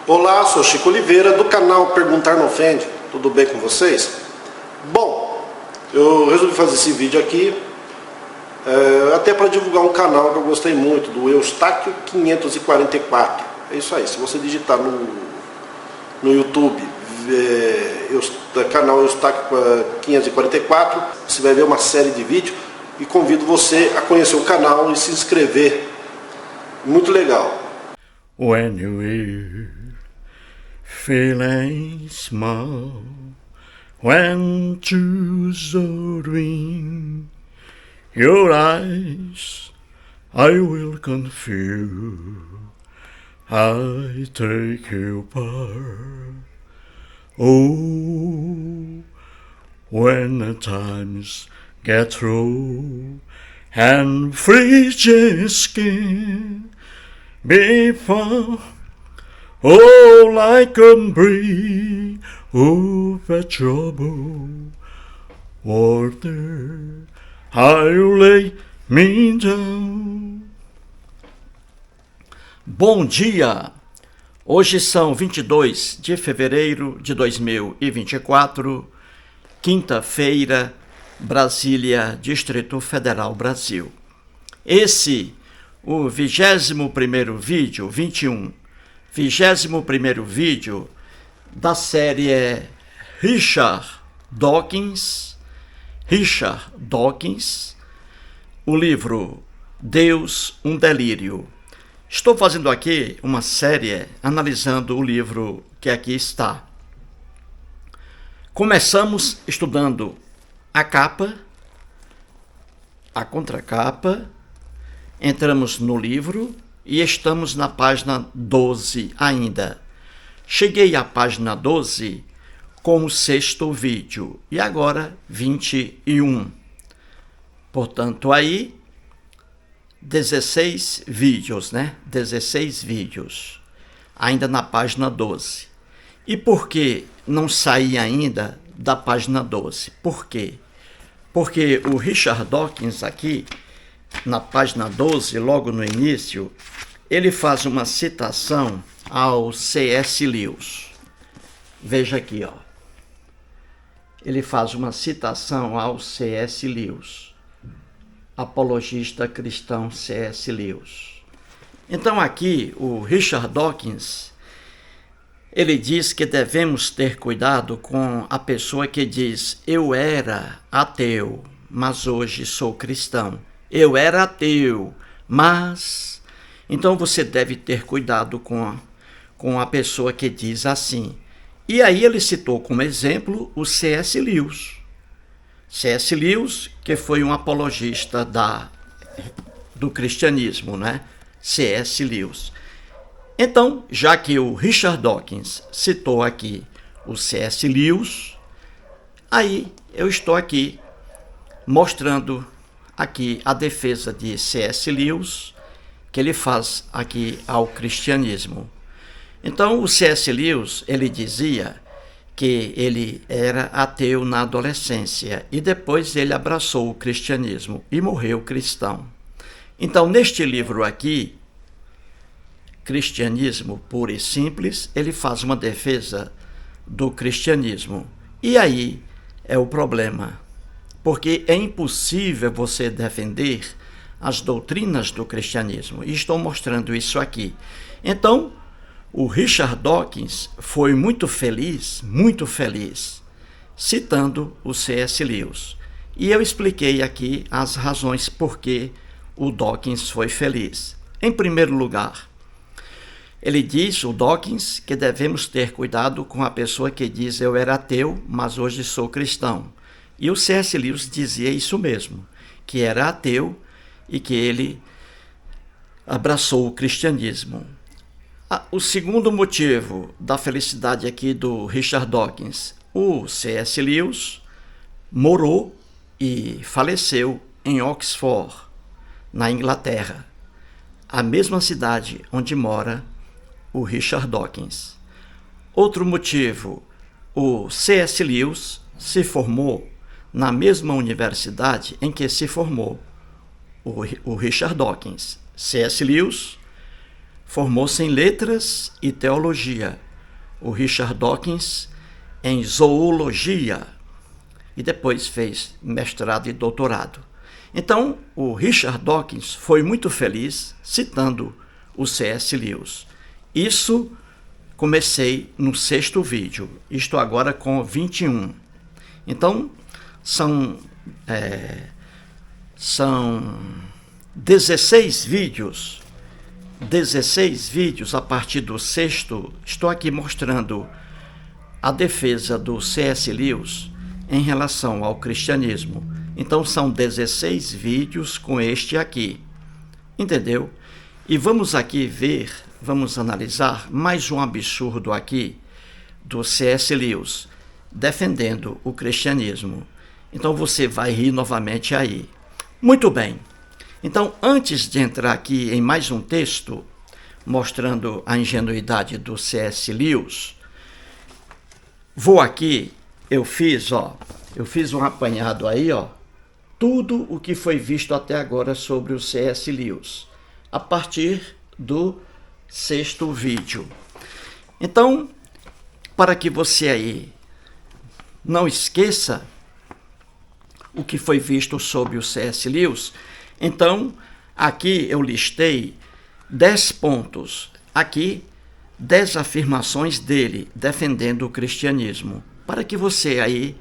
Olá, sou Chico Oliveira do canal Perguntar Não Ofende. Tudo bem com vocês? Bom, eu resolvi fazer esse vídeo aqui até para divulgar um canal que eu gostei muito, do Eustáquio 544. É isso aí, se você digitar no YouTube canal Eustáquio 544, você vai ver uma série de vídeos e convido você a conhecer o canal e se inscrever. Muito legal. When you're feeling small, when choose a dream, your eyes I will confuse, I take you apart. Oh, when the times get through and freezing skin before, oh, like a breeze over trouble water, I'll lay me down. Bom dia! Hoje são 22 de fevereiro de 2024, quinta-feira, Brasília, Distrito Federal, Brasil. Esse o 21º vídeo, 21º vídeo da série Richard Dawkins, o livro Deus, um Delírio. Estou fazendo aqui uma série analisando o livro que aqui está. Começamos estudando a capa, a contracapa, entramos no livro e estamos na página 12 ainda. Cheguei à página 12 com o 6º vídeo e agora 21. Portanto, aí 16 vídeos, né? 16 vídeos, ainda na página 12. E por que não saí ainda da página 12? Por quê? Porque o Richard Dawkins aqui, na página 12, logo no início, ele faz uma citação ao C.S. Lewis. Veja aqui, ó. Ele faz uma citação ao C.S. Lewis, apologista cristão C.S. Lewis. Então aqui o Richard Dawkins, ele diz que devemos ter cuidado com a pessoa que diz: eu era ateu, mas hoje sou cristão. Eu era ateu, mas... Então você deve ter cuidado com a pessoa que diz assim. E aí ele citou como exemplo o C.S. Lewis. C.S. Lewis, que foi um apologista do cristianismo, né? C.S. Lewis. Então, já que o Richard Dawkins citou aqui o C.S. Lewis, aí eu estou aqui mostrando aqui a defesa de C.S. Lewis, que ele faz aqui ao cristianismo. Então, o C.S. Lewis, ele dizia que ele era ateu na adolescência e depois ele abraçou o cristianismo e morreu cristão. Então, neste livro aqui, Cristianismo Puro e Simples, ele faz uma defesa do cristianismo. E aí é o problema, porque é impossível você defender as doutrinas do cristianismo. E estou mostrando isso aqui. Então, o Richard Dawkins foi muito feliz, citando o C.S. Lewis. E eu expliquei aqui as razões por que o Dawkins foi feliz. Em primeiro lugar, ele diz, o Dawkins, que devemos ter cuidado com a pessoa que diz: eu era ateu, mas hoje sou cristão. E o C.S. Lewis dizia isso mesmo, que era ateu e que ele abraçou o cristianismo. O segundo motivo da felicidade aqui do Richard Dawkins: o C.S. Lewis morou e faleceu em Oxford, na Inglaterra, a mesma cidade onde mora o Richard Dawkins. Outro motivo: o C.S. Lewis se formou na mesma universidade em que se formou o Richard Dawkins. C.S. Lewis Formou-se em letras e teologia. O Richard Dawkins em zoologia. E depois fez mestrado e doutorado. Então, o Richard Dawkins foi muito feliz citando o C.S. Lewis. Isso comecei no 6º vídeo. Estou agora com 21. Então, são 16 vídeos. 16 vídeos a partir do 6º. Estou aqui mostrando a defesa do C.S. Lewis em relação ao cristianismo. Então são 16 vídeos com este aqui. Entendeu? E vamos aqui ver, vamos analisar mais um absurdo aqui do C.S. Lewis defendendo o cristianismo. Então você vai rir novamente aí. Muito bem. Então, antes de entrar aqui em mais um texto mostrando a ingenuidade do C.S. Lewis, eu fiz um apanhado aí, tudo o que foi visto até agora sobre o C.S. Lewis, a partir do 6º vídeo. Então, para que você aí não esqueça o que foi visto sobre o C.S. Lewis, então, aqui eu listei 10 pontos, aqui 10 afirmações dele defendendo o cristianismo, para que você aí,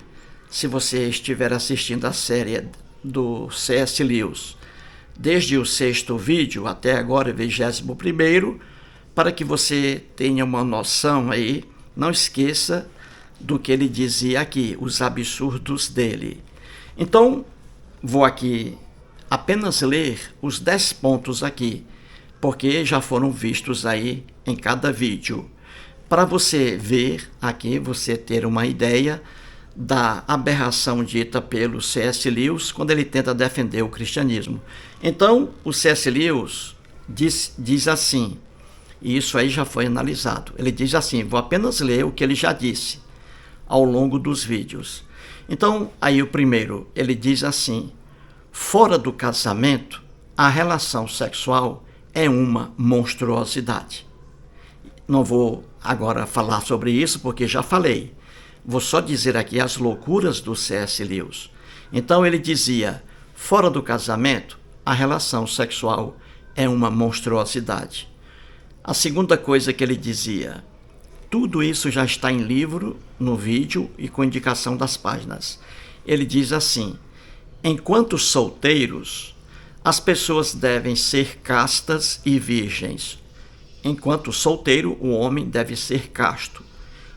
se você estiver assistindo a série do C.S. Lewis, desde o 6º vídeo até agora, o 21º, para que você tenha uma noção aí, não esqueça do que ele dizia aqui, os absurdos dele. Então, vou aqui apenas ler os 10 pontos aqui, porque já foram vistos aí em cada vídeo. Para você ver aqui, você ter uma ideia da aberração dita pelo C.S. Lewis quando ele tenta defender o cristianismo. Então, o C.S. Lewis diz assim, e isso aí já foi analisado. Ele diz assim, vou apenas ler o que ele já disse ao longo dos vídeos. Então, aí o primeiro, ele diz assim, fora do casamento, a relação sexual é uma monstruosidade. Não vou agora falar sobre isso, porque já falei. Vou só dizer aqui as loucuras do C.S. Lewis. Então ele dizia, fora do casamento, a relação sexual é uma monstruosidade. A segunda coisa que ele dizia, tudo isso já está em livro, no vídeo e com indicação das páginas. Ele diz assim, enquanto solteiros, as pessoas devem ser castas e virgens. Enquanto solteiro, o homem deve ser casto.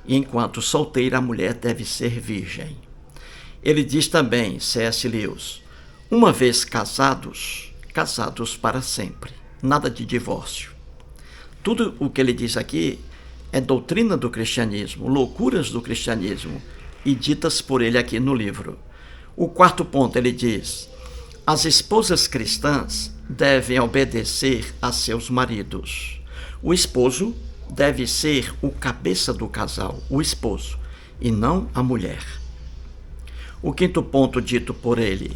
E enquanto solteira, a mulher deve ser virgem. Ele diz também, C.S. Lewis, uma vez casados, casados para sempre. Nada de divórcio. Tudo o que ele diz aqui é doutrina do cristianismo, loucuras do cristianismo, e ditas por ele aqui no livro. O quarto ponto, ele diz, as esposas cristãs devem obedecer a seus maridos. O esposo deve ser o cabeça do casal, o esposo, e não a mulher. O quinto ponto dito por ele,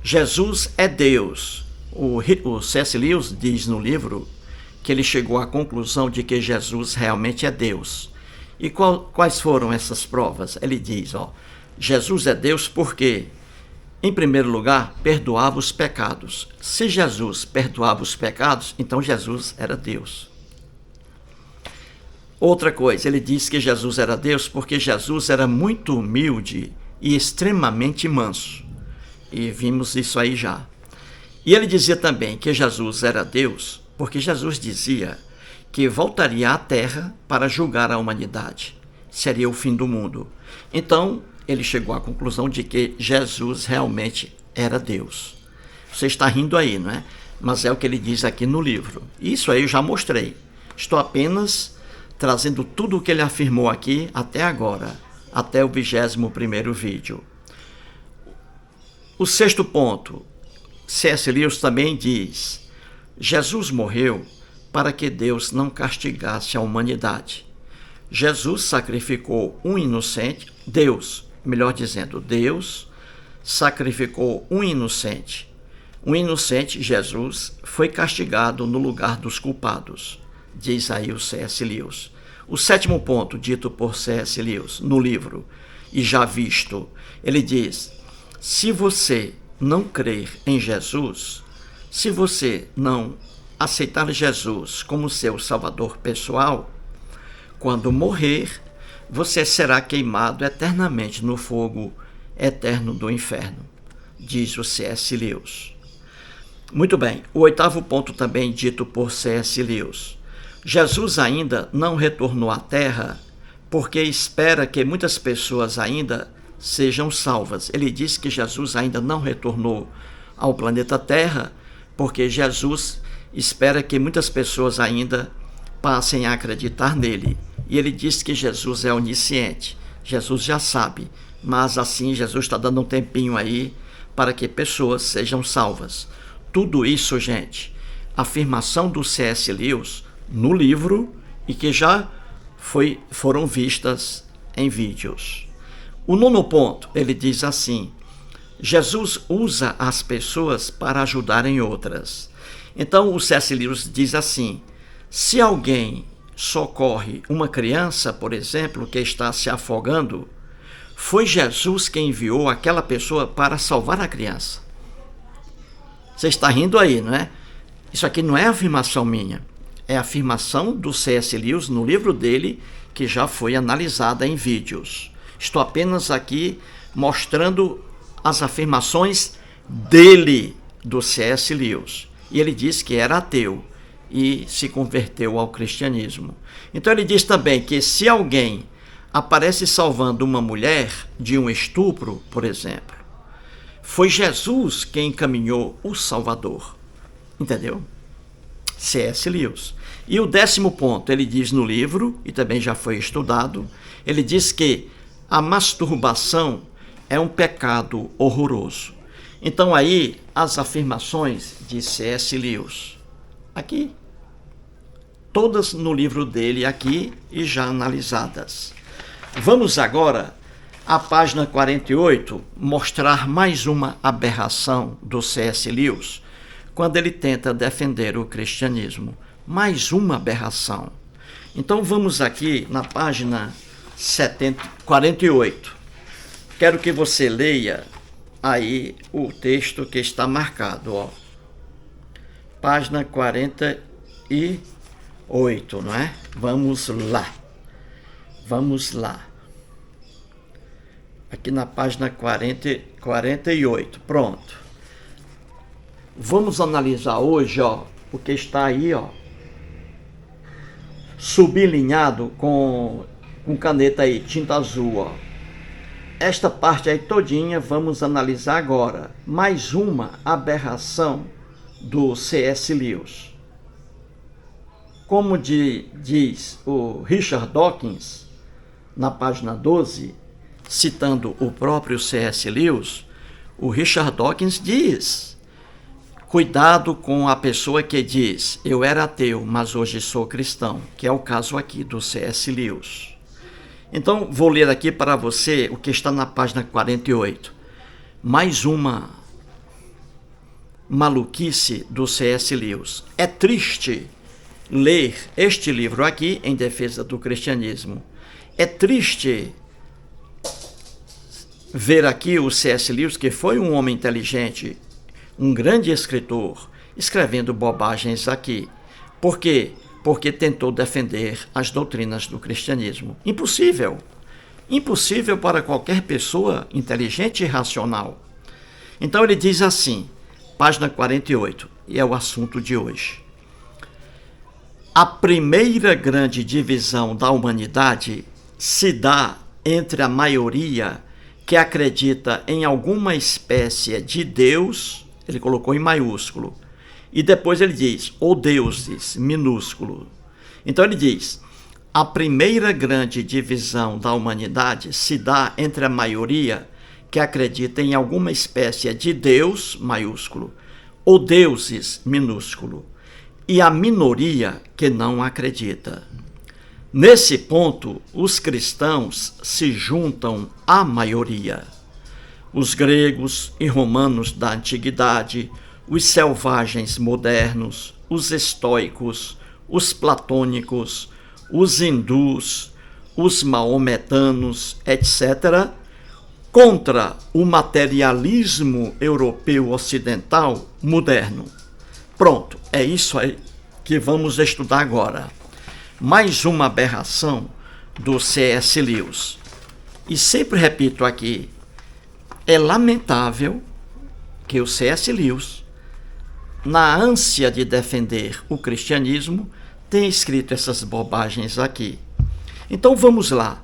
Jesus é Deus. O C.S. Lewis diz no livro que ele chegou à conclusão de que Jesus realmente é Deus. E quais foram essas provas? Ele diz, Jesus é Deus porque, em primeiro lugar, perdoava os pecados. Se Jesus perdoava os pecados, então Jesus era Deus. Outra coisa, ele diz que Jesus era Deus porque Jesus era muito humilde e extremamente manso. E vimos isso aí já. E ele dizia também que Jesus era Deus porque Jesus dizia que voltaria à terra para julgar a humanidade. Seria o fim do mundo. Então, ele chegou à conclusão de que Jesus realmente era Deus. Você está rindo aí, não é? Mas é o que ele diz aqui no livro. Isso aí eu já mostrei. Estou apenas trazendo tudo o que ele afirmou aqui até agora, até o 21º vídeo. O sexto ponto, C.S. Lewis também diz, Jesus morreu para que Deus não castigasse a humanidade. Jesus sacrificou um inocente, Deus sacrificou um inocente. Um inocente, Jesus, foi castigado no lugar dos culpados. diz aí o C.S. Lewis. O 7º ponto, dito por C.S. Lewis no livro, e já visto, ele diz: se você não crer em Jesus, se você não aceitar Jesus como seu salvador pessoal, quando morrer, você será queimado eternamente no fogo eterno do inferno, diz o C.S. Lewis. Muito bem, o 8º ponto também dito por C.S. Lewis. Jesus ainda não retornou à Terra porque espera que muitas pessoas ainda sejam salvas. Ele diz que Jesus ainda não retornou ao planeta Terra porque Jesus espera que muitas pessoas ainda passem a acreditar nele. E ele diz que Jesus é onisciente. Jesus já sabe, mas assim Jesus está dando um tempinho aí para que pessoas sejam salvas. Tudo isso, gente, afirmação do C.S. Lewis no livro e que já foram vistas em vídeos. O 9º ponto, ele diz assim: Jesus usa as pessoas para ajudarem outras. Então o C.S. Lewis diz assim: se alguém socorre uma criança, por exemplo, que está se afogando, foi Jesus quem enviou aquela pessoa para salvar a criança. Você está rindo aí, não é? Isso aqui não é afirmação minha, é afirmação do C.S. Lewis no livro dele, que já foi analisada em vídeos. Estou apenas aqui mostrando as afirmações dele, do C.S. Lewis. E ele disse que era ateu e se converteu ao cristianismo. Então ele diz também que se alguém aparece salvando uma mulher de um estupro, por exemplo, foi Jesus quem encaminhou o Salvador. Entendeu? C.S. Lewis. E o 10º ponto, ele diz no livro, e também já foi estudado, ele diz que a masturbação é um pecado horroroso. Então aí, as afirmações de C.S. Lewis, aqui, todas no livro dele aqui e já analisadas. Vamos agora à página 48, mostrar mais uma aberração do C.S. Lewis, quando ele tenta defender o cristianismo. Mais uma aberração. Então vamos aqui na página 48. Quero que você leia aí o texto que está marcado, ó. Página 48, não é? Vamos lá. Vamos lá. Aqui na página 48. Pronto. Vamos analisar hoje, ó, o que está aí, ó, sublinhado com caneta aí, tinta azul, ó. Esta parte aí todinha vamos analisar agora. Mais uma aberração do C.S. Lewis. Como diz o Richard Dawkins, na página 12, citando o próprio C.S. Lewis, o Richard Dawkins diz: cuidado com a pessoa que diz, eu era ateu, mas hoje sou cristão, que é o caso aqui do C.S. Lewis. Então, vou ler aqui para você o que está na página 48. Mais uma maluquice do C.S. Lewis. É triste ler este livro aqui em defesa do cristianismo. É triste ver aqui o C.S. Lewis, que foi um homem inteligente, um grande escritor, escrevendo bobagens aqui. Por quê? Porque tentou defender as doutrinas do cristianismo. Impossível. Impossível para qualquer pessoa inteligente e racional. Então ele diz assim, página 48, e é o assunto de hoje. A primeira grande divisão da humanidade se dá entre a maioria que acredita em alguma espécie de Deus, ele colocou em maiúsculo, e depois ele diz, ou deuses, minúsculo. Então ele diz, a primeira grande divisão da humanidade se dá entre a maioria que acredita em alguma espécie de Deus, maiúsculo, ou deuses, minúsculo, e a minoria que não acredita. Nesse ponto, os cristãos se juntam à maioria. Os gregos e romanos da antiguidade, os selvagens modernos, os estoicos, os platônicos, os hindus, os maometanos, etc., contra o materialismo europeu ocidental moderno. Pronto, é isso aí que vamos estudar agora. Mais uma aberração do C.S. Lewis. E sempre repito aqui, é lamentável que o C.S. Lewis, na ânsia de defender o cristianismo, tenha escrito essas bobagens aqui. Então vamos lá.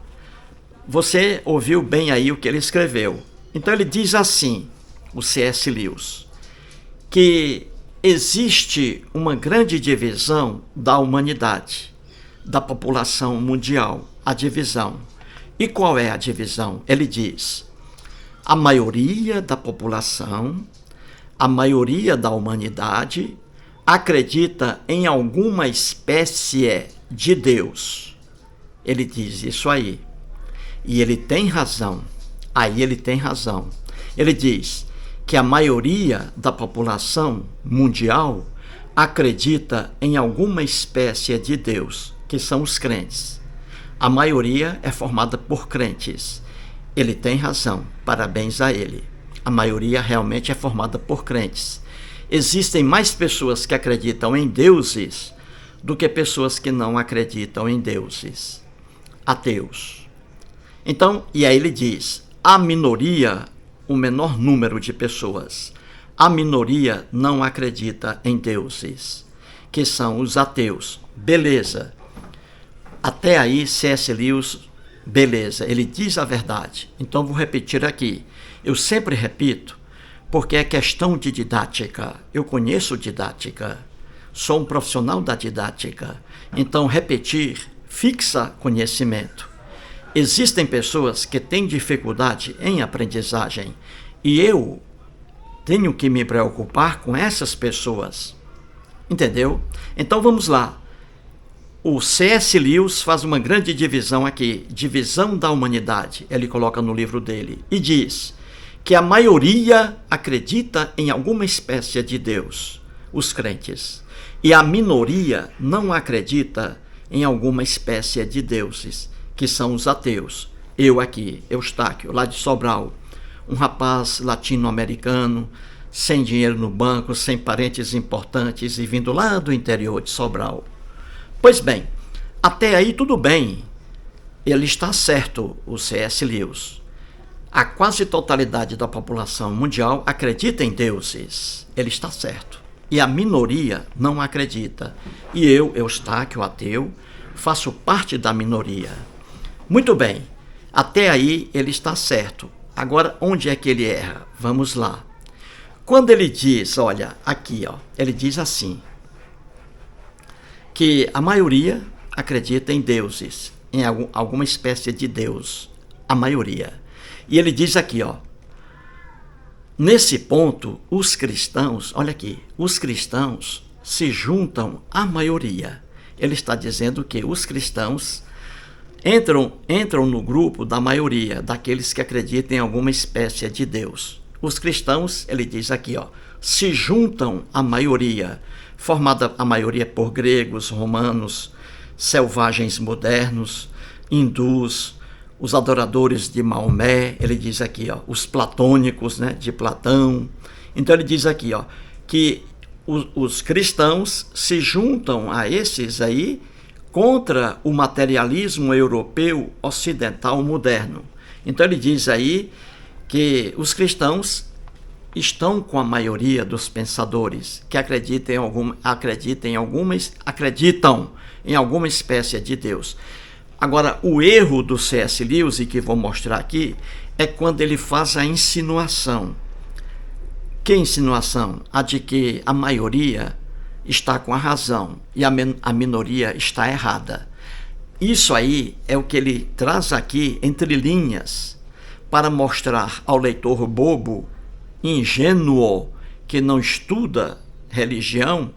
Você ouviu bem aí o que ele escreveu. Então ele diz assim, o C.S. Lewis, que existe uma grande divisão da humanidade, da população mundial, a divisão. E qual é a divisão? Ele diz, a maioria da população, a maioria da humanidade acredita em alguma espécie de Deus. Ele diz isso aí. E ele tem razão. Aí ele tem razão. Ele diz que a maioria da população mundial acredita em alguma espécie de Deus, que são os crentes. A maioria é formada por crentes. Ele tem razão. Parabéns a ele. A maioria realmente é formada por crentes. Existem mais pessoas que acreditam em deuses do que pessoas que não acreditam em deuses. Ateus. Então, e aí ele diz, a minoria, o menor número de pessoas, a minoria não acredita em deuses, que são os ateus. Beleza. Até aí, C.S. Lewis, beleza, ele diz a verdade. Então, vou repetir aqui. Eu sempre repito, porque é questão de didática. Eu conheço didática, sou um profissional da didática. Então, repetir fixa conhecimento. Existem pessoas que têm dificuldade em aprendizagem e eu tenho que me preocupar com essas pessoas. Entendeu? Então vamos lá. O C.S. Lewis faz uma grande divisão aqui, divisão da humanidade, ele coloca no livro dele, e diz que a maioria acredita em alguma espécie de Deus, os crentes, e a minoria não acredita em alguma espécie de deuses, que são os ateus. Eu aqui, Eustáquio, lá de Sobral, um rapaz latino-americano, sem dinheiro no banco, sem parentes importantes e vindo lá do interior de Sobral. Pois bem, até aí tudo bem. Ele está certo, o C.S. Lewis. A quase totalidade da população mundial acredita em deuses. Ele está certo. E a minoria não acredita. E eu, Eustáquio, ateu, faço parte da minoria. Muito bem, até aí ele está certo. Agora, onde é que ele erra? Vamos lá. Quando ele diz, olha, aqui, ó, ele diz assim, que a maioria acredita em deuses, em alguma espécie de Deus, a maioria. E ele diz aqui, ó, nesse ponto, os cristãos, olha aqui, os cristãos se juntam à maioria. Ele está dizendo que os cristãos entram no grupo da maioria, daqueles que acreditam em alguma espécie de Deus. Os cristãos, ele diz aqui, ó, se juntam à maioria, formada a maioria por gregos, romanos, selvagens modernos, hindus, os adoradores de Maomé, ele diz aqui, ó, os platônicos, né, de Platão. Então ele diz aqui, ó, que os cristãos se juntam a esses aí contra o materialismo europeu ocidental moderno. Então ele diz aí que os cristãos estão com a maioria dos pensadores que acreditam em alguma espécie de Deus. Agora, o erro do C.S. Lewis, e que vou mostrar aqui, é quando ele faz a insinuação. Que insinuação? A de que a maioria está com a razão e a minoria está errada. Isso aí é o que ele traz aqui entre linhas para mostrar ao leitor bobo, ingênuo, que não estuda religião,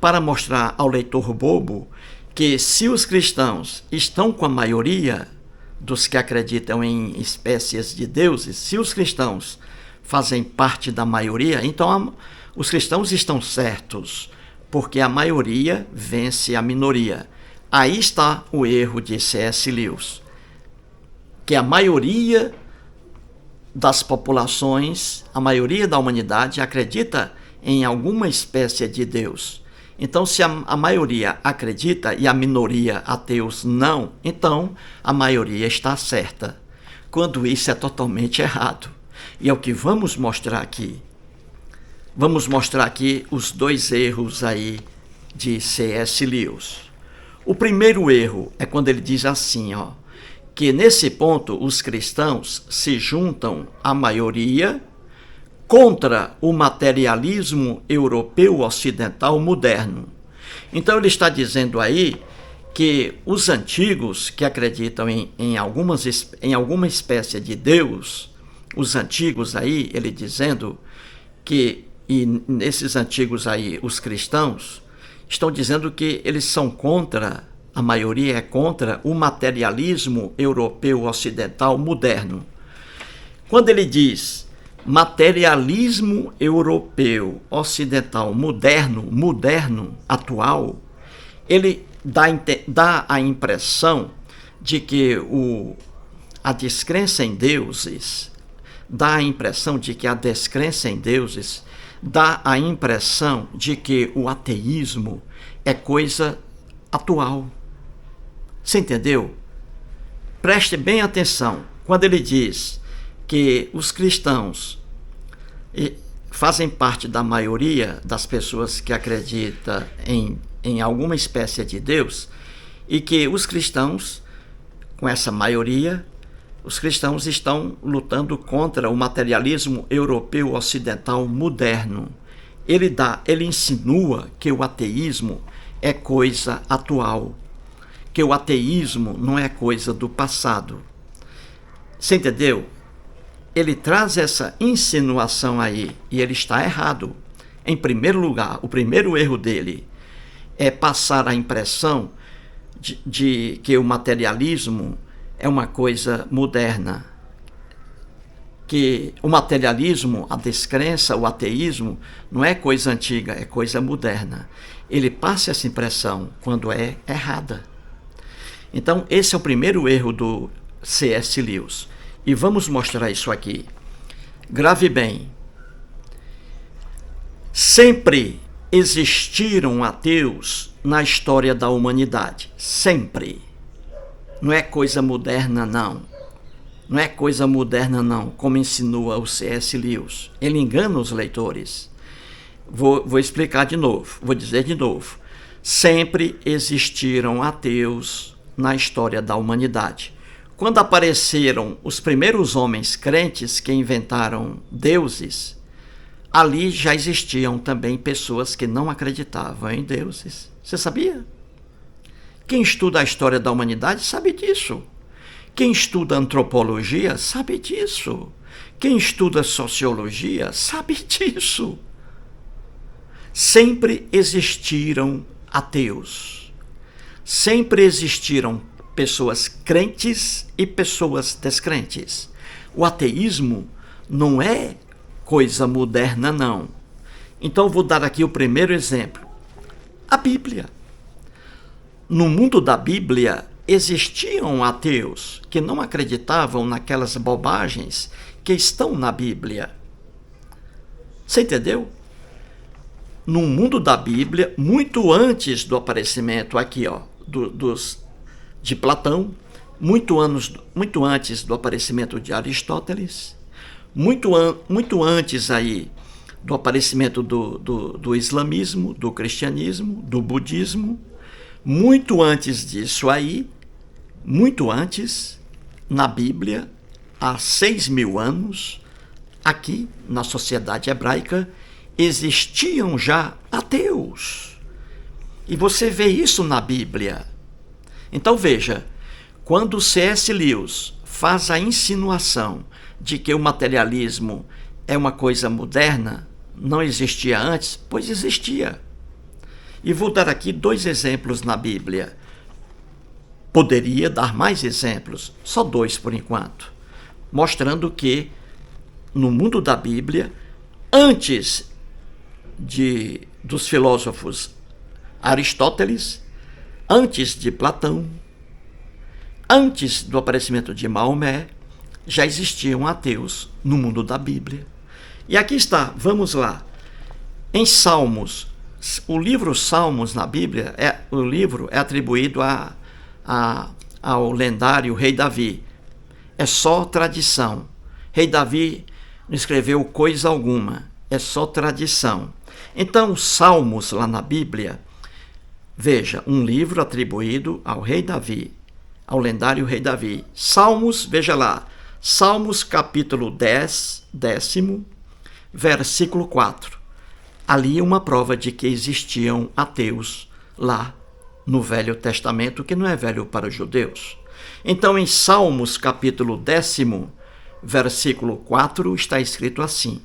para mostrar ao leitor bobo que se os cristãos estão com a maioria dos que acreditam em espécies de deuses, se os cristãos fazem parte da maioria, então os cristãos estão certos. porque a maioria vence a minoria. Aí está o erro de C.S. Lewis, que a maioria das populações, a maioria da humanidade acredita em alguma espécie de Deus. Então, se a maioria acredita e a minoria, ateus, não, então a maioria está certa, quando isso é totalmente errado. E é o que vamos mostrar aqui. Vamos mostrar aqui os dois erros aí de C.S. Lewis. O primeiro erro é quando ele diz assim, que nesse ponto os cristãos se juntam à maioria contra o materialismo europeu ocidental moderno. Então ele está dizendo aí que os antigos que acreditam em alguma espécie de Deus, os antigos aí, ele dizendo que, e nesses antigos aí, os cristãos, estão dizendo que eles são contra, a maioria é contra o materialismo europeu ocidental moderno. Quando ele diz materialismo europeu ocidental moderno, atual, ele dá a impressão de que a descrença em deuses, dá a impressão de que o ateísmo é coisa atual. Você entendeu? Preste bem atenção. Quando ele diz que os cristãos fazem parte da maioria das pessoas que acreditam em alguma espécie de Deus, e que os cristãos, com essa maioria, os cristãos estão lutando contra o materialismo europeu ocidental moderno. Ele insinua que o ateísmo é coisa atual, que o ateísmo não é coisa do passado. Você entendeu? Ele traz essa insinuação aí, e ele está errado. Em primeiro lugar, o primeiro erro dele é passar a impressão de que o materialismo é uma coisa moderna, que o materialismo, a descrença, o ateísmo, não é coisa antiga, é coisa moderna. Ele passa essa impressão quando é errada. Então, esse é o primeiro erro do C.S. Lewis. E vamos mostrar isso aqui. Grave bem. Sempre existiram ateus na história da humanidade. Sempre. Não é coisa moderna, não. Não é coisa moderna, não, como insinua o C.S. Lewis. Ele engana os leitores. Vou explicar de novo, vou dizer de novo. Sempre existiram ateus na história da humanidade. Quando apareceram os primeiros homens crentes que inventaram deuses, ali já existiam também pessoas que não acreditavam em deuses. Você sabia? Quem estuda a história da humanidade sabe disso. Quem estuda antropologia sabe disso. Quem estuda sociologia sabe disso. Sempre existiram ateus. Sempre existiram pessoas crentes e pessoas descrentes. O ateísmo não é coisa moderna, não. Então vou dar aqui o primeiro exemplo. A Bíblia. No mundo da Bíblia existiam ateus que não acreditavam naquelas bobagens que estão na Bíblia. Você entendeu? No mundo da Bíblia, muito antes do aparecimento aqui, de Platão, muito antes do aparecimento de Aristóteles, muito antes aí do aparecimento do islamismo, do cristianismo, do budismo, muito antes disso aí, muito antes, na Bíblia, há 6.000 anos, aqui na sociedade hebraica, existiam já ateus. E você vê isso na Bíblia. Então veja, quando C.S. Lewis faz a insinuação de que o materialismo é uma coisa moderna, não existia antes, pois existia. E vou dar aqui 2 exemplos na Bíblia. Poderia dar mais exemplos, só 2 por enquanto, mostrando que no mundo da Bíblia, antes dos filósofos Aristóteles, antes de Platão, antes do aparecimento de Maomé, já existiam ateus no mundo da Bíblia. E aqui está, vamos lá. Em Salmos, o livro Salmos na Bíblia, o livro é atribuído ao lendário rei Davi. É só tradição. Rei Davi não escreveu coisa alguma, é só tradição. Então, Salmos lá na Bíblia, veja, um livro atribuído ao rei Davi, ao lendário rei Davi. Salmos, veja lá, Salmos capítulo 10, versículo 4. Ali uma prova de que existiam ateus lá no Velho Testamento, que não é velho para os judeus. Então, em Salmos capítulo 10, versículo 4, está escrito assim: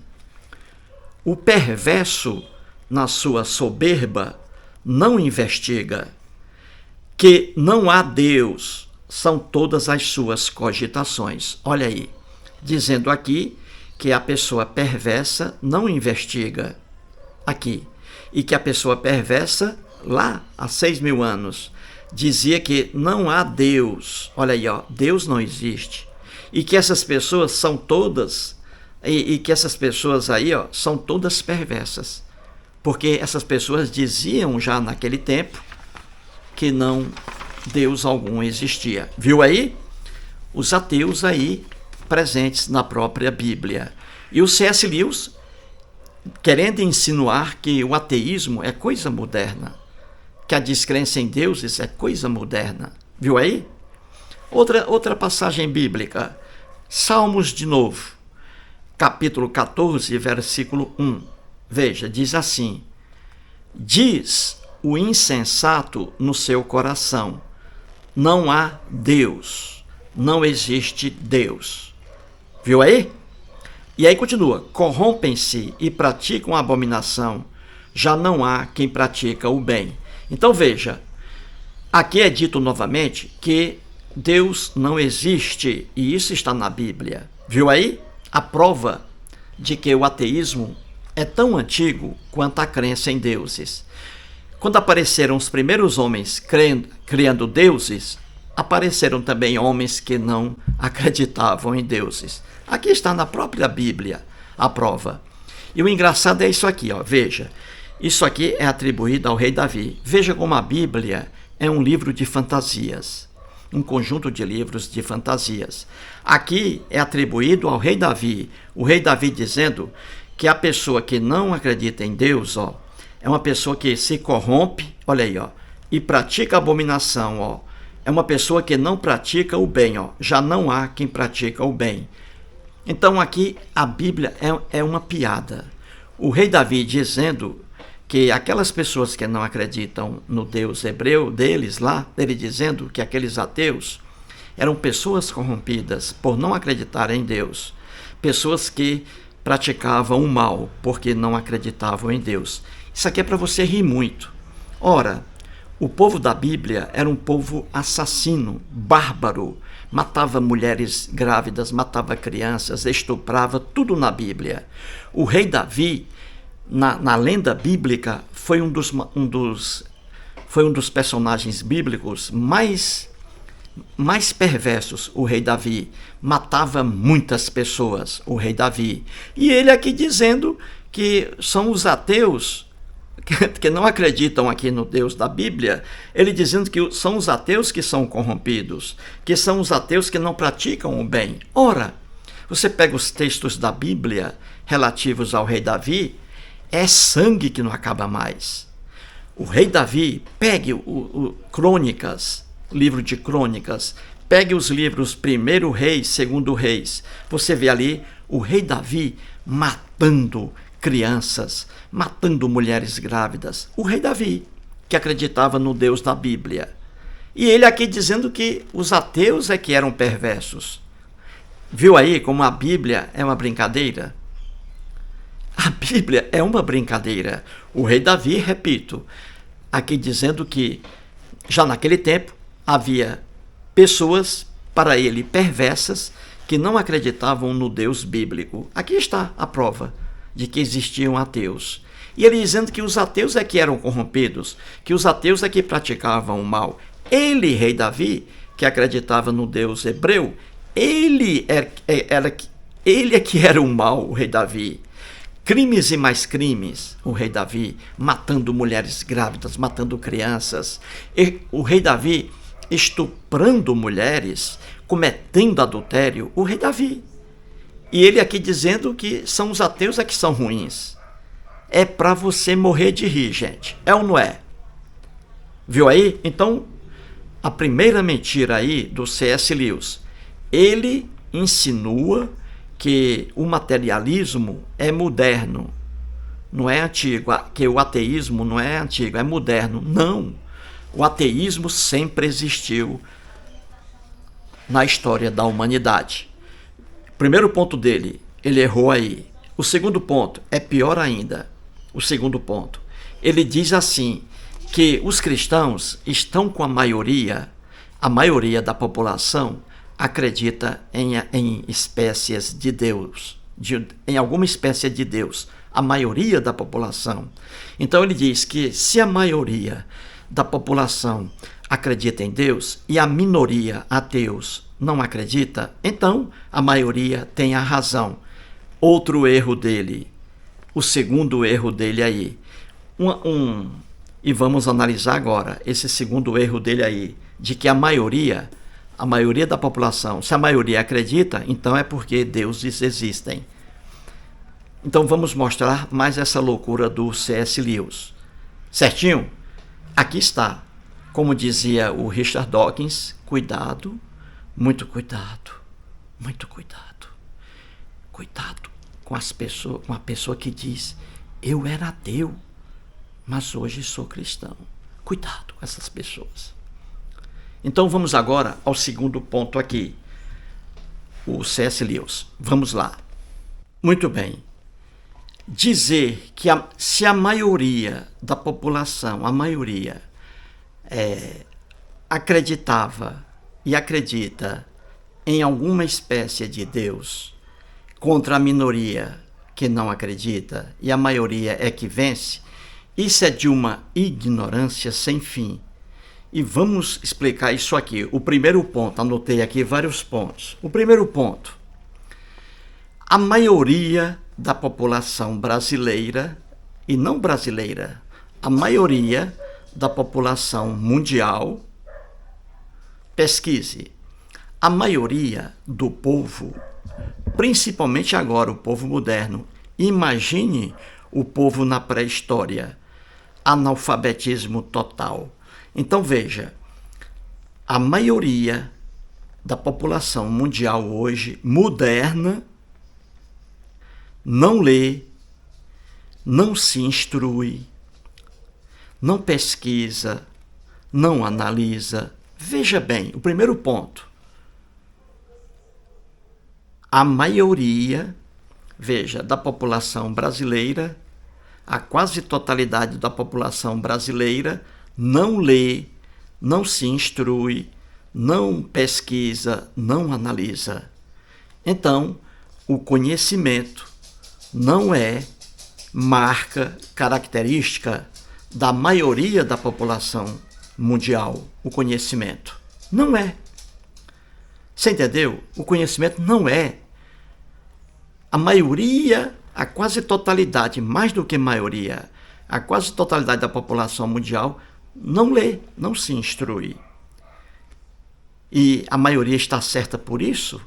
o perverso, na sua soberba, não investiga, que não há Deus, são todas as suas cogitações. Olha aí, dizendo aqui que a pessoa perversa não investiga aqui, e que a pessoa perversa, lá há 6.000 anos, dizia que não há Deus. Olha aí, ó, Deus não existe. E que essas pessoas são todas, e que essas pessoas aí, ó, são todas perversas. Porque essas pessoas diziam já naquele tempo que não Deus algum existia. Viu aí? Os ateus aí presentes na própria Bíblia. E o C.S. Lewis, querendo insinuar que o ateísmo é coisa moderna, que a descrença em deuses é coisa moderna. Viu aí? Outra passagem bíblica. Salmos de novo, capítulo 14, versículo 1. Veja, diz assim: diz o insensato no seu coração, não há Deus, não existe Deus. Viu aí? E aí continua: corrompem-se e praticam a abominação, já não há quem pratica o bem. Então veja, aqui é dito novamente que Deus não existe, e isso está na Bíblia. Viu aí? A prova de que o ateísmo é tão antigo quanto a crença em deuses. Quando apareceram os primeiros homens criando deuses, apareceram também homens que não acreditavam em deuses. Aqui está na própria Bíblia a prova. E o engraçado é isso aqui, ó, veja. Isso aqui é atribuído ao rei Davi. Veja como a Bíblia é um livro de fantasias, um conjunto de livros de fantasias. Aqui é atribuído ao rei Davi, o rei Davi dizendo que a pessoa que não acredita em Deus, ó, é uma pessoa que se corrompe, olha aí, ó, e pratica abominação, ó. É uma pessoa que não pratica o bem, ó. Já não há quem pratica o bem. Então aqui a Bíblia é uma piada. O rei Davi dizendo que aquelas pessoas que não acreditam no Deus hebreu deles lá, ele dizendo que aqueles ateus eram pessoas corrompidas por não acreditar em Deus, pessoas que praticavam o mal porque não acreditavam em Deus. Isso aqui é para você rir muito. Ora, o povo da Bíblia era um povo assassino, bárbaro, matava mulheres grávidas, matava crianças, estuprava, tudo na Bíblia. O rei Davi, na lenda bíblica, foi um dos personagens bíblicos mais perversos, o rei Davi. Matava muitas pessoas, o rei Davi. E ele aqui dizendo que são os ateus que não acreditam aqui no Deus da Bíblia, ele dizendo que são os ateus que são corrompidos, que são os ateus que não praticam o bem. Ora, você pega os textos da Bíblia relativos ao rei Davi, é sangue que não acaba mais. O rei Davi, pegue o Crônicas, livro de Crônicas, pegue os livros 1 Reis, 2 Reis, você vê ali o rei Davi matando crianças, matando mulheres grávidas. O rei Davi, que acreditava no Deus da Bíblia. E ele aqui dizendo que os ateus é que eram perversos. Viu aí como a Bíblia é uma brincadeira? A Bíblia é uma brincadeira. O rei Davi, repito, aqui dizendo que já naquele tempo havia pessoas, para ele, perversas, que não acreditavam no Deus bíblico. Aqui está a prova de que existiam ateus. E ele dizendo que os ateus é que eram corrompidos, que os ateus é que praticavam o mal. Ele, rei Davi, que acreditava no Deus hebreu, ele é que era o mal, o rei Davi. Crimes e mais crimes, o rei Davi, matando mulheres grávidas, matando crianças. E o rei Davi estuprando mulheres, cometendo adultério, o rei Davi. E ele aqui dizendo que são os ateus que são ruins. É para você morrer de rir, gente. É ou não é? Viu aí? Então, a primeira mentira aí do C.S. Lewis. Ele insinua que o materialismo é moderno, não é antigo, que o ateísmo não é antigo, é moderno. Não, o ateísmo sempre existiu na história da humanidade. Primeiro ponto dele, ele errou aí. O segundo ponto é pior ainda. O segundo ponto, ele diz assim, que os cristãos estão com a maioria da população acredita em espécies de Deus, em alguma espécie de Deus, a maioria da população. Então ele diz que se a maioria da população acredita em Deus e a minoria, ateus, não acredita, então a maioria tem a razão. Outro erro dele, o segundo erro dele aí, e vamos analisar agora esse segundo erro dele aí, de que a maioria da população, se a maioria acredita, então é porque deuses existem. Então vamos mostrar mais essa loucura do C.S. Lewis. Certinho? Aqui está. Como dizia o Richard Dawkins, cuidado, muito cuidado, muito cuidado. Cuidado com a pessoa que diz, eu era ateu, mas hoje sou cristão. Cuidado com essas pessoas. Então vamos agora ao segundo ponto aqui, o C.S. Lewis. Vamos lá. Muito bem. Dizer que se a maioria da população, acreditava e acredita em alguma espécie de Deus contra a minoria que não acredita e a maioria é que vence, isso é de uma ignorância sem fim. E vamos explicar isso aqui. O primeiro ponto, anotei aqui vários pontos. O primeiro ponto, a maioria da população brasileira, e não brasileira, a maioria da população mundial, pesquise, a maioria do povo, principalmente agora o povo moderno, imagine o povo na pré-história, analfabetismo total. Então veja, a maioria da população mundial hoje, moderna, não lê, não se instrui, não pesquisa, não analisa. Veja bem, o primeiro ponto, a maioria, veja, da população brasileira, a quase totalidade da população brasileira não lê, não se instrui, não pesquisa, não analisa. Então, o conhecimento não é marca, característica da maioria da população mundial, o conhecimento. Não é. Você entendeu? O conhecimento não é. A maioria, a quase totalidade, mais do que maioria, a quase totalidade da população mundial não lê, não se instrui. E a maioria está certa por isso,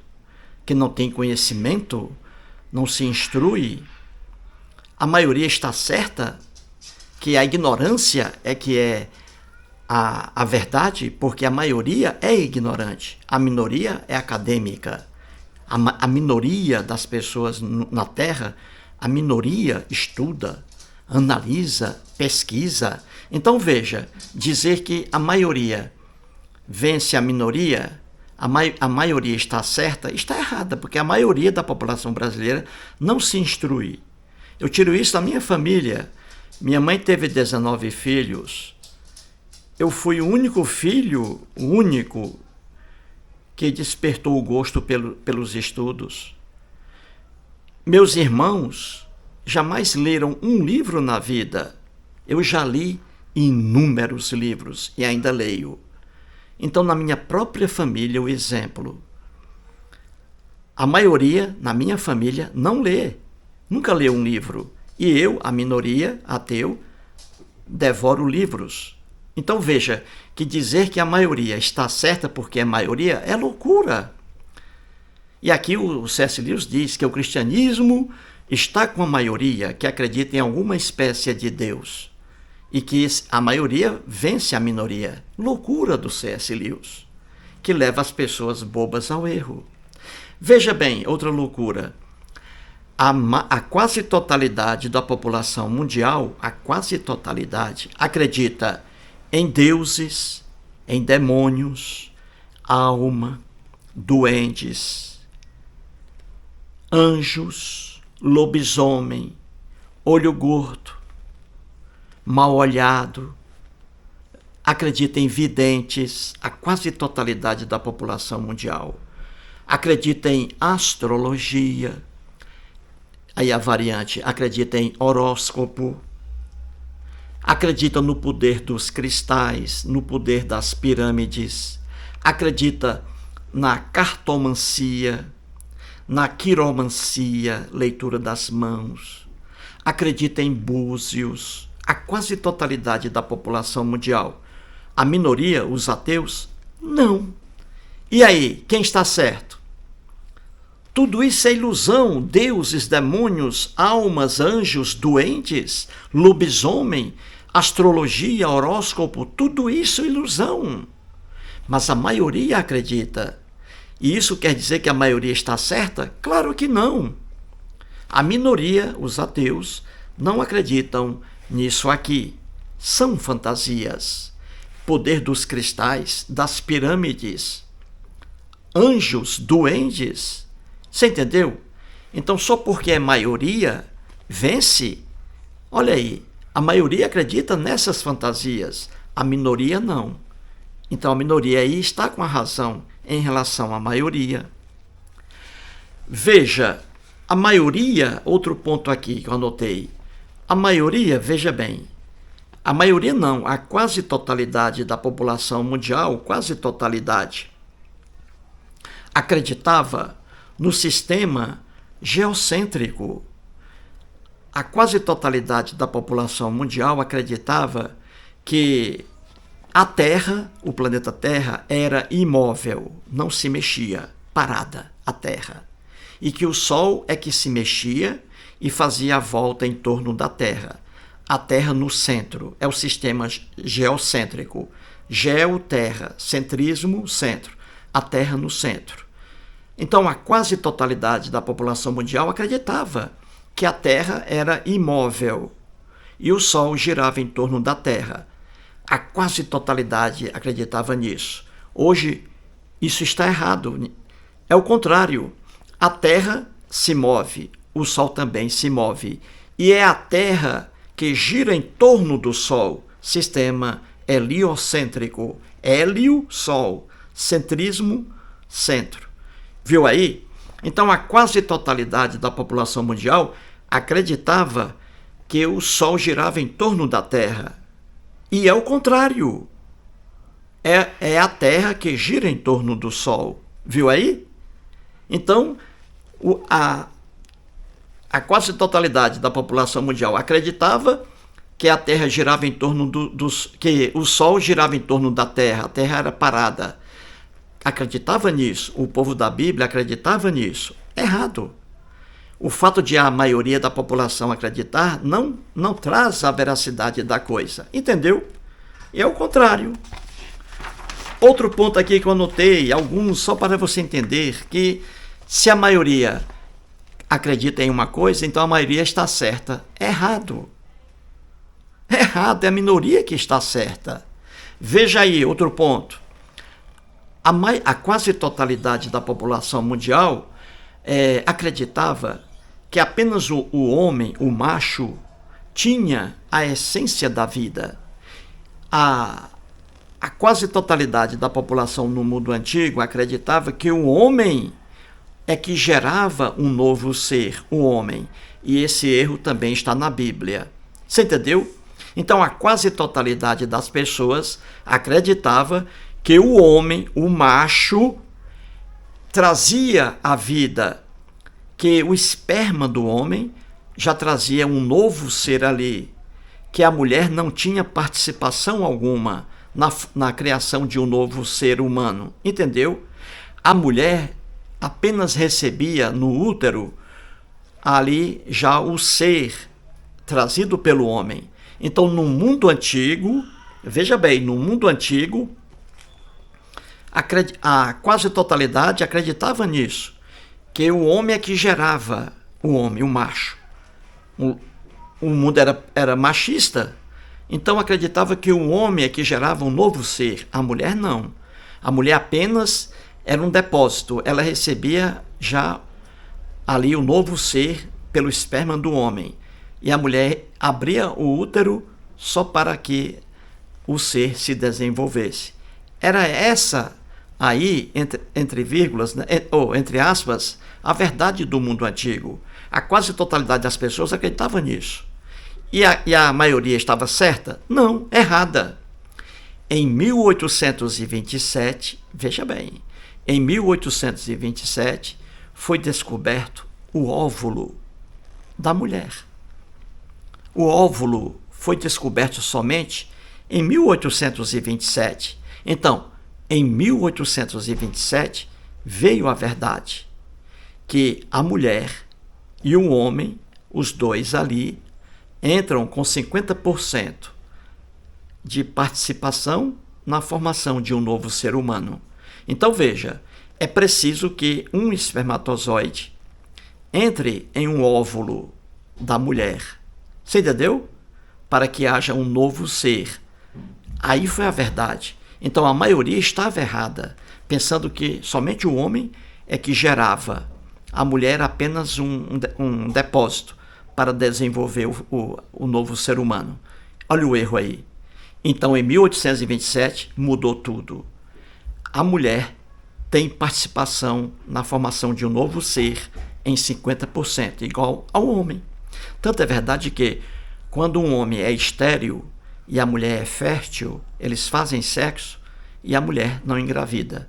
que não tem conhecimento, não se instrui. A maioria está certa que a ignorância é que é a verdade, porque a maioria é ignorante, a minoria é acadêmica. A minoria das pessoas na Terra, a minoria estuda, analisa, pesquisa. Então veja, dizer que a maioria vence a minoria, a maioria está certa, está errada, porque a maioria da população brasileira não se instrui. Eu tiro isso da minha família. Minha mãe teve 19 filhos. Eu fui o único filho, que despertou o gosto pelos estudos. Meus irmãos jamais leram um livro na vida. Eu já li inúmeros livros e ainda leio. Então, na minha própria família, o exemplo. A maioria, na minha família, não lê. Nunca leu um livro. E eu, a minoria, ateu, devoro livros. Então veja que dizer que a maioria está certa porque é maioria é loucura. E aqui o C.S. Lewis diz que o cristianismo está com a maioria que acredita em alguma espécie de Deus e que a maioria vence a minoria. Loucura do C.S. Lewis, que leva as pessoas bobas ao erro. Veja bem, outra loucura. A quase totalidade da população mundial, a quase totalidade, acredita em deuses, em demônios, alma, duendes, anjos, lobisomem, olho gordo, mal olhado. Acredita em videntes, a quase totalidade da população mundial. Acredita em astrologia. Aí a variante acredita em horóscopo, acredita no poder dos cristais, no poder das pirâmides, acredita na cartomancia, na quiromancia, leitura das mãos, acredita em búzios, a quase totalidade da população mundial. A minoria, os ateus, não. E aí, quem está certo? Tudo isso é ilusão, deuses, demônios, almas, anjos, doentes, lobisomem, astrologia, horóscopo, tudo isso é ilusão. Mas a maioria acredita. E isso quer dizer que a maioria está certa? Claro que não. A minoria, os ateus, não acreditam nisso aqui. São fantasias. Poder dos cristais, das pirâmides, anjos, duendes. Você entendeu? Então, só porque é maioria, vence. Olha aí, a maioria acredita nessas fantasias, a minoria não. Então, a minoria aí está com a razão em relação à maioria. Veja, a maioria, outro ponto aqui que eu anotei. A maioria, veja bem, a maioria não, a quase totalidade da população mundial, quase totalidade, acreditava no sistema geocêntrico. A quase totalidade da população mundial acreditava que a Terra, o planeta Terra, era imóvel, não se mexia, parada a Terra. E que o Sol é que se mexia e fazia a volta em torno da Terra. A Terra no centro, é o sistema geocêntrico. Geo, terra, centrismo, centro. A Terra no centro. Então, a quase totalidade da população mundial acreditava que a Terra era imóvel e o Sol girava em torno da Terra. A quase totalidade acreditava nisso. Hoje, isso está errado. É o contrário. A Terra se move, o Sol também se move. E é a Terra que gira em torno do Sol. Sistema heliocêntrico. Hélio, Sol. Centrismo, centro. Viu aí? Então, a quase totalidade da população mundial acreditava que o Sol girava em torno da Terra. E é o contrário. É a Terra que gira em torno do Sol. Viu aí? Então, a quase totalidade da população mundial acreditava que a Terra girava em torno que o Sol girava em torno da Terra. A Terra era parada. Acreditava nisso, o povo da Bíblia acreditava nisso. Errado. O fato de a maioria da população acreditar não traz a veracidade da coisa. Entendeu? E é o contrário. Outro ponto aqui que eu anotei, alguns só para você entender, que se a maioria acredita em uma coisa, então a maioria está certa. Errado. Errado, é a minoria que está certa. Veja aí, outro ponto. A quase totalidade da população mundial acreditava que apenas o homem, o macho, tinha a essência da vida. A quase totalidade da população no mundo antigo acreditava que o homem é que gerava um novo ser, o homem. e esse erro também está na Bíblia. Você entendeu? Então, a quase totalidade das pessoas acreditava que o homem, o macho, trazia a vida, que o esperma do homem já trazia um novo ser ali, que a mulher não tinha participação alguma na criação de um novo ser humano. Entendeu? A mulher apenas recebia no útero ali já o ser trazido pelo homem. Então, no mundo antigo, veja bem, no mundo antigo, a quase totalidade acreditava nisso, que o homem é que gerava o homem, o macho. O mundo era machista, então acreditava que o homem é que gerava um novo ser, a mulher não. A mulher apenas era um depósito, ela recebia já ali o novo ser pelo esperma do homem. E a mulher abria o útero só para que o ser se desenvolvesse. Era essa aí, entre vírgulas, né, ou entre aspas, a verdade do mundo antigo. A quase totalidade das pessoas acreditava nisso. E a maioria estava certa? Não, errada. Em 1827, veja bem, em 1827 foi descoberto o óvulo da mulher. O óvulo foi descoberto somente em 1827. Então, em 1827 veio a verdade, que a mulher e o homem, os dois ali, entram com 50% de participação na formação de um novo ser humano. Então veja, é preciso que um espermatozoide entre em um óvulo da mulher. Você entendeu? Para que haja um novo ser. Aí foi a verdade. Então a maioria estava errada, pensando que somente o homem é que gerava, a mulher apenas um depósito para desenvolver o novo ser humano. Olha o erro aí. Então, em 1827, mudou tudo. A mulher tem participação na formação de um novo ser em 50%, igual ao homem. Tanto é verdade que, quando um homem é estéril e a mulher é fértil, eles fazem sexo e a mulher não engravida,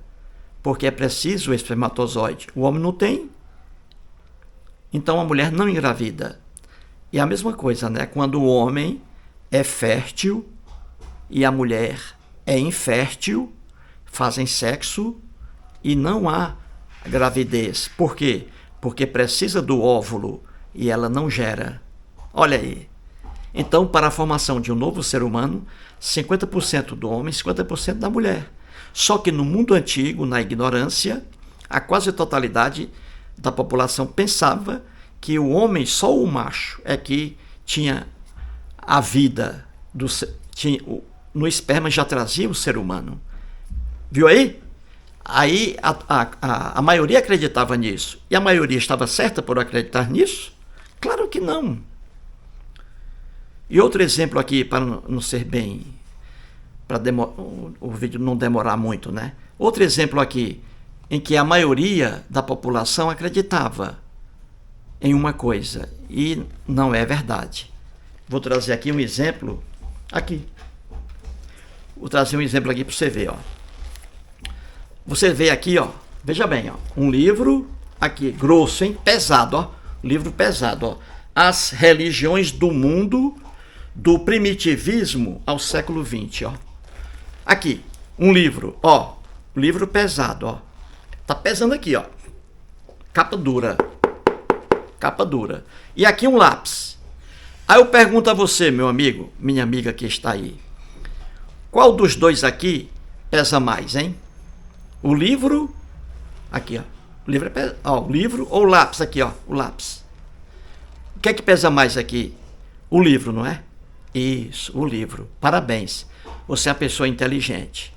porque é preciso o espermatozoide. O homem não tem, então a mulher não engravida. E a mesma coisa, né? Quando o homem é fértil e a mulher é infértil, fazem sexo e não há gravidez. Por quê? Porque precisa do óvulo e ela não gera. Olha aí. Então, para a formação de um novo ser humano, 50% do homem, 50% da mulher. Só que no mundo antigo, na ignorância, a quase totalidade da população pensava que o homem, só o macho, é que tinha a vida, no esperma já trazia o ser humano. Viu aí? Aí a maioria acreditava nisso. E a maioria estava certa por acreditar nisso? Claro que não. E outro exemplo aqui, para não ser bem, para o vídeo não demorar muito, né? Outro exemplo aqui, em que a maioria da população acreditava em uma coisa e não é verdade. Vou trazer aqui um exemplo. Aqui. Vou trazer um exemplo aqui para você ver, ó. Você vê aqui, ó. Veja bem, ó. Um livro aqui, grosso, hein? Pesado, ó. Livro pesado, ó. As religiões do mundo, do primitivismo ao século XX, ó. Aqui, um livro, ó. Livro pesado, ó. Tá pesando aqui, ó. Capa dura. Capa dura. E aqui um lápis. Aí eu pergunto a você, meu amigo, minha amiga que está aí. Qual dos dois aqui pesa mais, hein? O livro, aqui, ó. O livro, o livro ou o lápis aqui, ó. O lápis. O que é que pesa mais aqui? O livro, não é? Isso, o livro. Parabéns. Você é uma pessoa inteligente.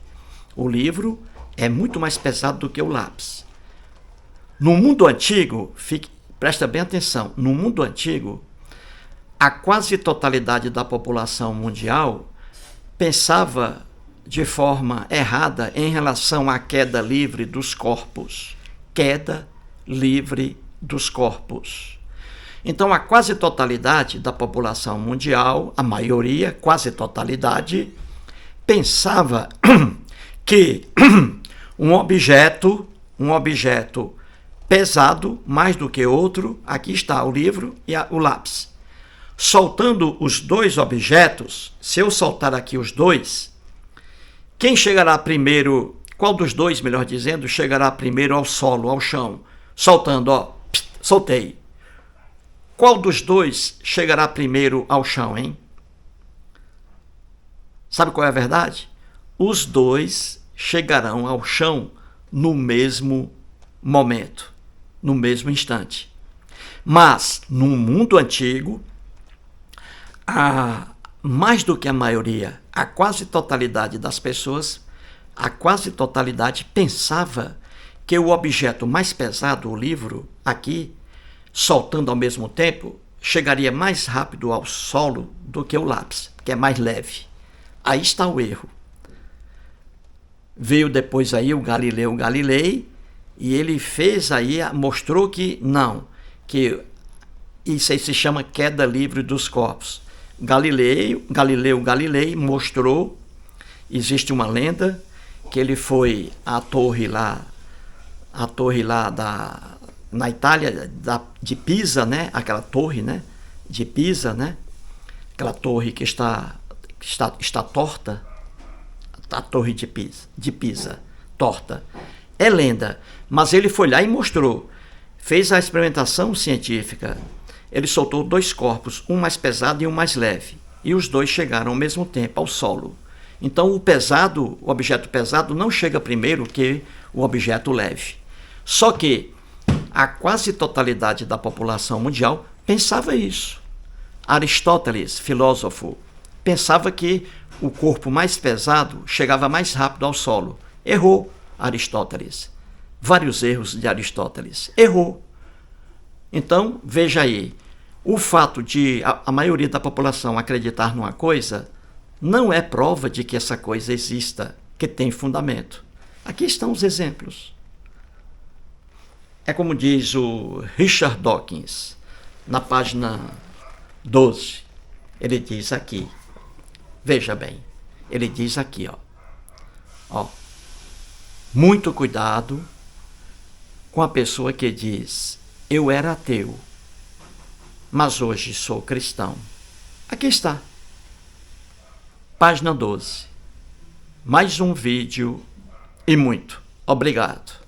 O livro é muito mais pesado do que o lápis. No mundo antigo, presta bem atenção, no mundo antigo, a quase totalidade da população mundial pensava de forma errada em relação à queda livre dos corpos. Queda livre dos corpos. Então, a quase totalidade da população mundial, a maioria, quase totalidade, pensava que um objeto pesado mais do que outro, aqui está o livro e o lápis. Soltando os dois objetos, se eu soltar aqui os dois, quem chegará primeiro, qual dos dois, melhor dizendo, chegará primeiro ao solo, ao chão? Soltando, ó, soltei. Qual dos dois chegará primeiro ao chão, hein? Sabe qual é a verdade? Os dois chegarão ao chão no mesmo momento, no mesmo instante. Mas, no mundo antigo, mais do que a maioria, a quase totalidade das pessoas, a quase totalidade pensava que o objeto mais pesado, o livro, aqui, soltando ao mesmo tempo, chegaria mais rápido ao solo do que o lápis, que é mais leve. Aí está o erro. Veio depois aí o Galileu Galilei, e ele fez aí, mostrou que não, que isso aí se chama queda livre dos corpos. Galileu Galilei mostrou, existe uma lenda, que ele foi à torre lá na Itália, de Pisa, né? Aquela torre, né? De Pisa, né? Aquela torre que está torta, a torre de Pisa, torta. É lenda, mas ele foi lá e mostrou. Fez a experimentação científica. Ele soltou dois corpos, um mais pesado e um mais leve. E os dois chegaram ao mesmo tempo ao solo. Então o objeto pesado não chega primeiro que o objeto leve. Só que a quase totalidade da população mundial pensava isso. Aristóteles, filósofo, pensava que o corpo mais pesado chegava mais rápido ao solo. Errou Aristóteles. Vários erros de Aristóteles. Errou. Então, veja aí, o fato de a maioria da população acreditar numa coisa não é prova de que essa coisa exista, que tem fundamento. Aqui estão os exemplos. É como diz o Richard Dawkins, na página 12. Ele diz aqui, veja bem, ele diz aqui, ó, muito cuidado com a pessoa que diz, eu era ateu, mas hoje sou cristão. Aqui está, página 12. Mais um vídeo e muito obrigado.